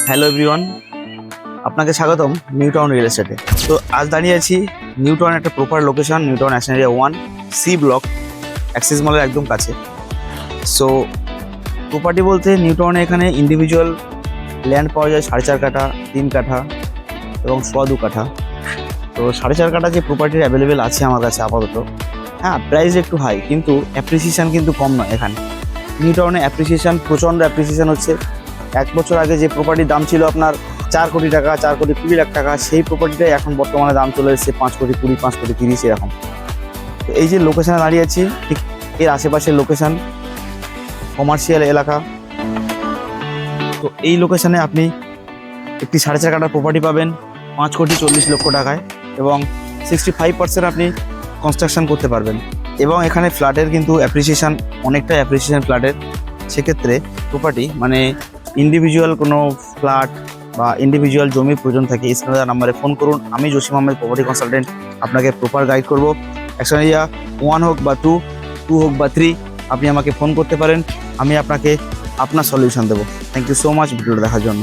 Hello everyone, আপনাকে স্বাগতম new town real এস্টেটে। তো আজ দাঁড়িয়ে আছি নিউ টাউন একটা proper location, New Town Action Area 1 C block, Axis মলের একদম কাছে। সো প্রপার্টি বলতে নিউ টাউনে এখানে ইন্ডিভিজুয়াল ল্যান্ড পাওয়া যায় 4.5 কাঠা, 3 কাঠা এবং 2.25 কাঠা। তো 4.5 কাঠা যে প্রপার্টির অ্যাভেলেবেল আছে আমার কাছে আপাতত। হ্যাঁ, প্রাইস একটু হাই, কিন্তু অ্যাপ্রিসিয়েশন কিন্তু কম নয়। এখানে নিউ টাউনে অ্যাপ্রিসিয়েশন, প্রচণ্ড অ্যাপ্রিসিয়েশন হচ্ছে। 1 বছর আগে যে প্রপার্টির দাম ছিল আপনার 4 কোটি টাকা, 4 কোটি 20 লাখ টাকা, সেই প্রপার্টিটাই এখন বর্তমানে দাম চলে এসেছে 5 কোটি 20, 5 কোটি 30 এরকম। তো এই যে লোকেশানে দাঁড়িয়ে আছি, ঠিক এর আশেপাশের লোকেশান কমার্শিয়াল এলাকা। তো এই লোকেশানে আপনি একটি 4.5 কাঠার প্রপার্টি পাবেন 5 কোটি 40 লক্ষ টাকায়, এবং 65% আপনি কনস্ট্রাকশন করতে পারবেন। এবং এখানে ফ্ল্যাটের কিন্তু অ্যাপ্রিসিয়েশন, অনেকটা অ্যাপ্রিসিয়েশন ফ্ল্যাটের। সেক্ষেত্রে প্রপার্টি মানে ইন্ডিভিজুয়াল কোনো ফ্ল্যাট বা ইন্ডিভিজুয়াল জমির প্রয়োজন থাকে, স্ক্রিনে দেওয়া নাম্বারে ফোন করুন। আমি জসিম আহমেদ, প্রপার্টি কনসালটেন্ট, আপনাকে প্রপার গাইড করবো। অ্যাকশন এরিয়া 1 হোক বা 2 হোক বা 3, আপনি আমাকে ফোন করতে পারেন। আমি আপনাকে আপনার সলিউশন দেবো। থ্যাংক ইউ সো মাচ ভিডিওটা দেখার জন্য।